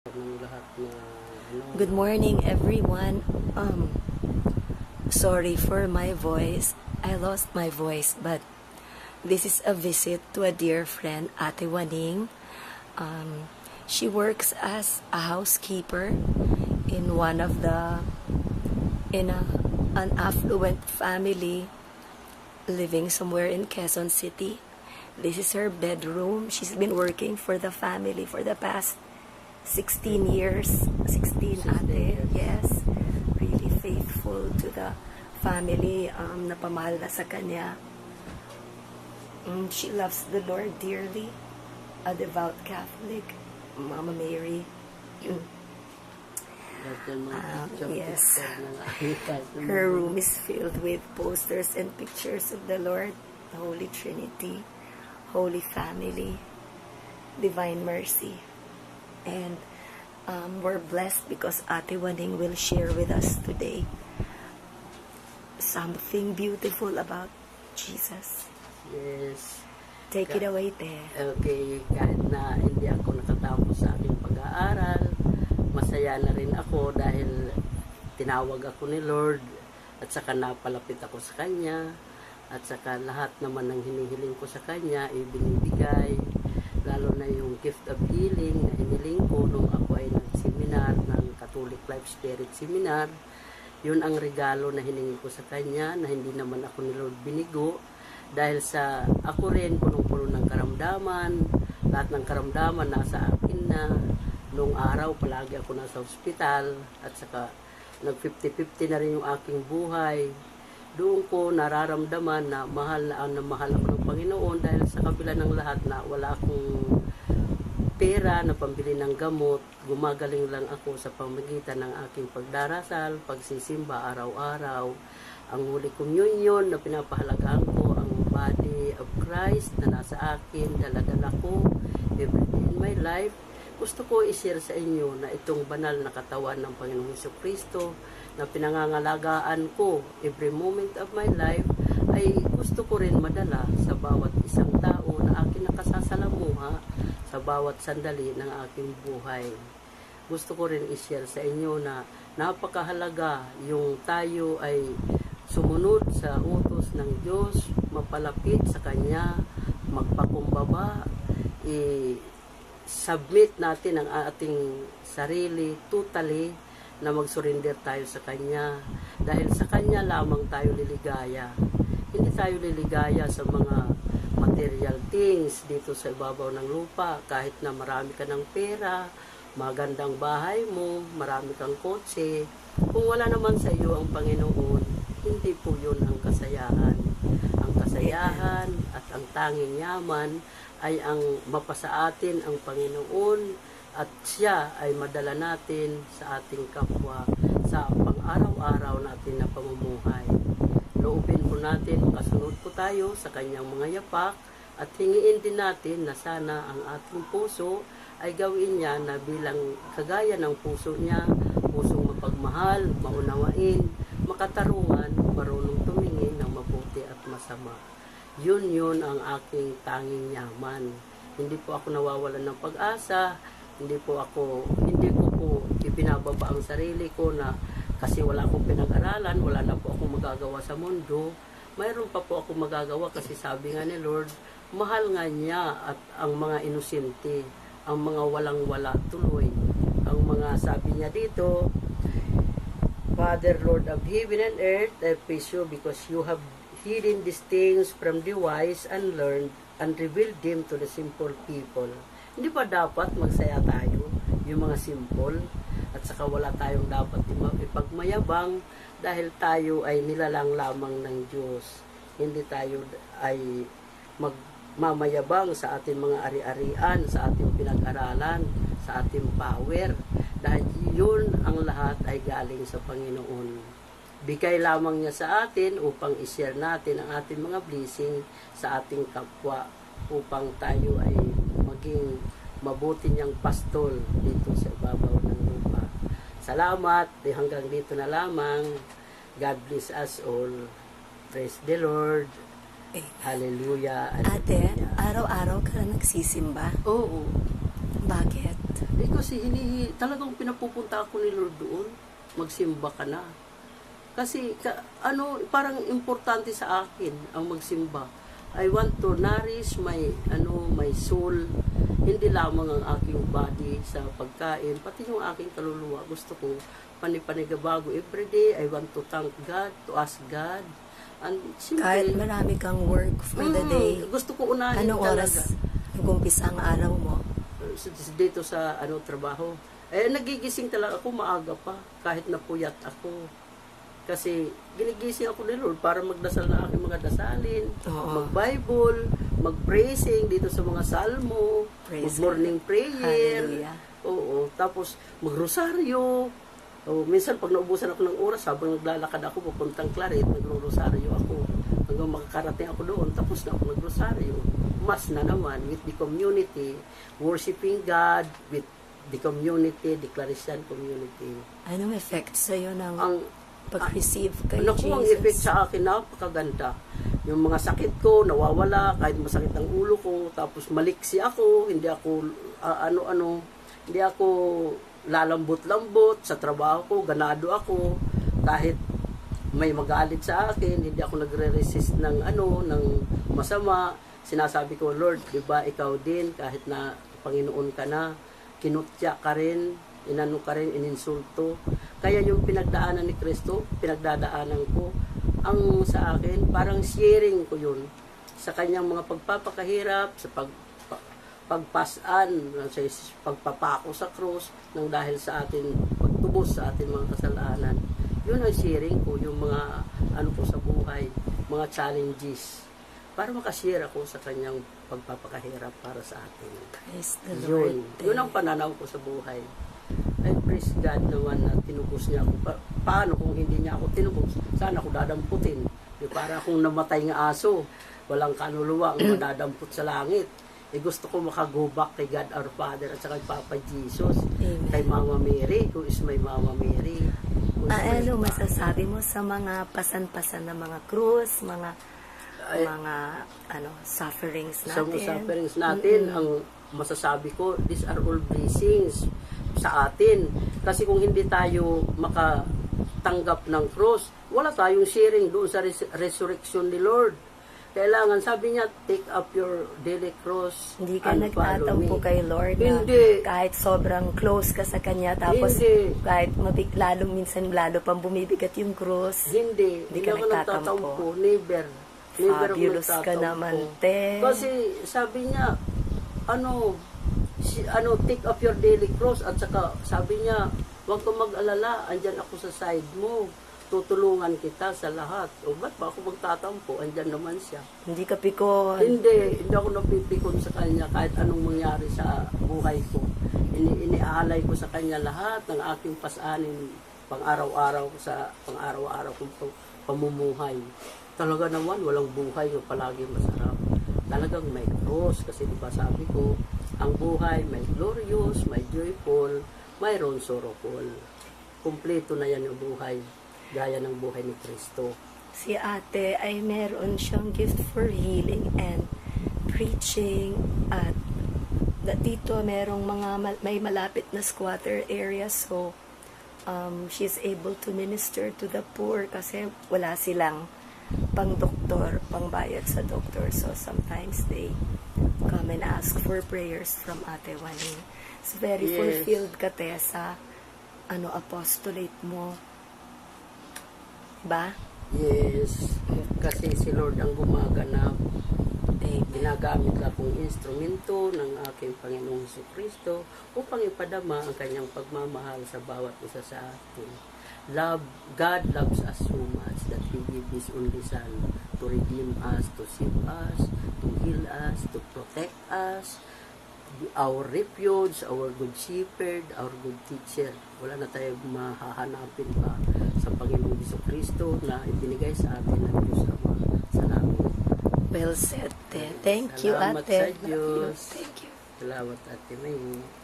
Ng lahat na Good morning, everyone. Sorry for my voice. I lost my voice, but this is a visit to a dear friend, Ate Waning. She works as a housekeeper in an affluent family living somewhere in Quezon City. This is her bedroom. She's been working for the family for the past 16 years. 16 ate. Yes. Really faithful to the family. Napamahal na sa kanya. She loves the Lord dearly. A devout Catholic. Mama Mary. Yes. Her room is filled with posters and pictures of the Lord, the Holy Trinity, Holy Family, Divine Mercy. And we're blessed because Ate Waning will share with us today something beautiful about Jesus. Yes. Take it away, Te. Okay, kahit na hindi ako nakatapos sa aking pag-aaral, masaya na rin ako dahil tinawag ako ni Lord at saka napalapit ako sa Kanya at saka lahat naman ng hinihiling ko sa Kanya ibinibigay, lalo na yung gift of healing na hiniling ko nung ako ay nag-seminar ng Catholic Life Spirit Seminar. Yun ang regalo na hiningi ko sa Kanya na hindi naman ako ni Lord binigo dahil sa ako rin punong-puno ng karamdaman, lahat ng karamdaman nasa akin na. Nung araw palagi ako nasa ospital at saka nag 50-50 na rin yung aking buhay. Doon ko nararamdaman na mahal ako ng Panginoon dahil sa kabila ng lahat na wala akong pera na pambili ng gamot, gumagaling lang ako sa pamamagitan ng aking pagdarasal, pagsisimba araw-araw. Ang Holy Communion na pinapahalagaan ko, ang body of Christ na nasa akin, dala-dala ko every day in my life. Gusto ko i-share sa inyo na itong banal na katawan ng Panginoong Jesucristo na pinangangalagaan ko every moment of my life ay gusto ko rin madala sa bawat isang tao na akin nakasasalamuha sa bawat sandali ng aking buhay. Gusto ko rin i-share sa inyo na napakahalaga yung tayo ay sumunod sa utos ng Diyos, mapalapit sa Kanya, magpakumbaba, submit natin ang ating sarili totally na mag-surrender tayo sa Kanya dahil sa Kanya lamang tayo liligaya. Hindi tayo liligaya sa mga material things dito sa ibabaw ng lupa. Kahit na marami ka ng pera, magandang bahay mo, marami kang kotse, kung wala naman sa iyo ang Panginoon, hindi po yun ang kasayahan. Ang kasayahan at ang tanging yaman ay ang mapasa atin ang Panginoon at siya ay madala natin sa ating kapwa sa pang-araw-araw natin na pamumuhay. Loobin po natin, makasunod po tayo sa kanyang mga yapak at hingiin din natin na sana ang ating puso ay gawin niya na bilang kagaya ng puso niya, pusong mapagmahal, maunawain, makatarungan, marunong tumingin ng mabuti at masama. Yun ang aking tanging yaman. Hindi po ako nawawalan ng pag-asa, hindi ko po ibinababa ang sarili ko na kasi wala akong pinag-aralan, wala na po akong magagawa sa mundo. Mayroon pa po akong magagawa kasi sabi nga ni Lord, mahal nga niya at ang mga inosente, ang mga walang-wala tuloy. Ang mga sabi niya dito, Father, Lord of heaven and earth, I praise you because you have hidden these things from the wise and learned and revealed them to the simple people. Hindi ba dapat magsaya tayo, yung mga simple, at saka wala tayong dapat ipagmayabang dahil tayo ay nilalang lamang ng Diyos. Hindi tayo ay magmamayabang sa ating mga ari-arian, sa ating pinag-aralan, sa ating power, dahil yun ang lahat ay galing sa Panginoon. Bigay lamang niya sa atin upang i-share natin ang ating mga blessing sa ating kapwa upang tayo ay maging mabuti niyang pastol dito sa ibabaw ng lupa. Salamat. Hanggang dito na lamang. God bless us all. Praise the Lord. Hallelujah. Ate, araw-araw ka na nagsisimba? Oo. Bakit? kasi talagang pinapupunta ako ni Lord doon. Magsimba ka na. Kasi parang importante sa akin ang magsimba. I want to nourish my soul, hindi lamang ang aking body sa pagkain, pati yung aking kaluluwa. Gusto ko panipanigabago everyday. I want to thank God, to ask God. And Kahit marami kang work for the day, gusto ko unahin anong talaga. oras nag-umpisa ang araw mo? Dito sa trabaho. Nagigising talaga ako maaga pa, kahit napuyat ako. Kasi ginigising ako ni Lord para magdasal na aking mga dasalin, Oo. mag-Bible, mag-praising dito sa mga salmo, Praise mag-morning prayer. Hallelujah. Oo, tapos mag-rosaryo. Minsan pag naubusan ako ng oras, habang naglalakad ako papuntang Claret, nagro-rosaryo ako. Hanggang makakarating ako doon, tapos na ako mag-rosaryo. Mas na naman with the community, worshiping God with the community, the Claretian community. Anong effect sa'yo ng Ang pag-receive kay Ano po ang effect Jesus? sa akin, napakaganda. Yung mga sakit ko, nawawala, kahit masakit ang ulo ko, tapos maliksi ako, hindi ako, hindi ako lalambot-lambot sa trabaho ko, ganado ako, kahit may magalit sa akin, hindi ako nagre-resist ng masama. Sinasabi ko, Lord, di ba ikaw din, kahit na Panginoon ka na, kinutya ka rin, ininsulto. Kaya yung pinagdaanan ni Kristo, pinagdadaanan ko, ang sa akin, parang sharing ko yun sa kanyang mga pagpapakahirap, sa pagpasan, sa pagpapako sa krus, nang dahil sa atin, pagtubos sa atin mga kasalanan. Yun ang sharing ko, yung mga ko sa buhay, mga challenges, para makashare ako sa kanyang pagpapakahirap para sa atin. Praise the Lord. Yun ang pananaw ko sa buhay. I praise God naman na tinubos niya ako. Paano kung hindi niya ako tinubos? Sana ako dadamputin. Para akong namatay nga aso. Walang kanuluwa ang madadamput sa langit. Gusto ko makago back kay God our Father at saka kay Papa Jesus. Amen. Kay Mama Mary, who is my Mama Mary. Ano masasabi mo sa mga pasan-pasan na mga krus, mga sufferings Sa natin? sufferings natin, ang masasabi ko, these are all blessings sa atin. Kasi kung hindi tayo makatanggap ng cross, wala tayong sharing doon sa resurrection ni Lord. Kailangan, sabi niya, take up your daily cross Hindi ka and follow me. nagtatampo kay Lord na Hindi. kahit sobrang close ka sa Kanya, tapos Hindi. kahit minsan lalo pang bumibigat yung cross. Hindi ka ako nagtatampo. nagtatampo. Never. Never ako Fabulous ka nagtatampo. naman, te. Kasi sabi niya, take up your daily cross, at saka sabi niya, huwag kang mag-alala, andyan ako sa side mo. Tutulungan kita sa lahat. O ba't ba ako magtatampo? Andyan naman siya. Hindi ka pikon. Hindi ako napipikon sa kanya kahit anong mangyari sa buhay ko. Iniaalay ko sa kanya lahat ng aking pasanin pang-araw-araw kong pamumuhay. Talaga naman, walang buhay na palagi masarap. Talagang may cross, kasi diba sabi ko, ang buhay may glorious, may joyful, mayroon sorrowful. Kumpleto na yan yung buhay, gaya ng buhay ni Kristo. Si ate ay meron siyang gift for healing and preaching, at dito merong may malapit na squatter area, so she's able to minister to the poor kasi wala silang pang-doktor, pang-bayad sa doktor, so sometimes they come and ask for prayers from Ate Waning. It's very Yes. fulfilled ka, te, sa apostolate mo. Ba? Yes, kasi si Lord ang gumaganap. Ginagamit akong instrumento ng aking Panginoong Jesucristo upang ipadama ang kanyang pagmamahal sa bawat isa sa atin. God loves us so much that He gave His only Son to redeem us, to save us, to heal us, to protect us, our refuge, our good shepherd, our good teacher. Wala na tayo mahahanapin pa sa Panginoong Jesucristo na ibinigay sa atin ng Diyos Ama. Salamat. Well said, te. Thank you, Salamat ate. sa Diyos. Thank you. Salamat, Ate May.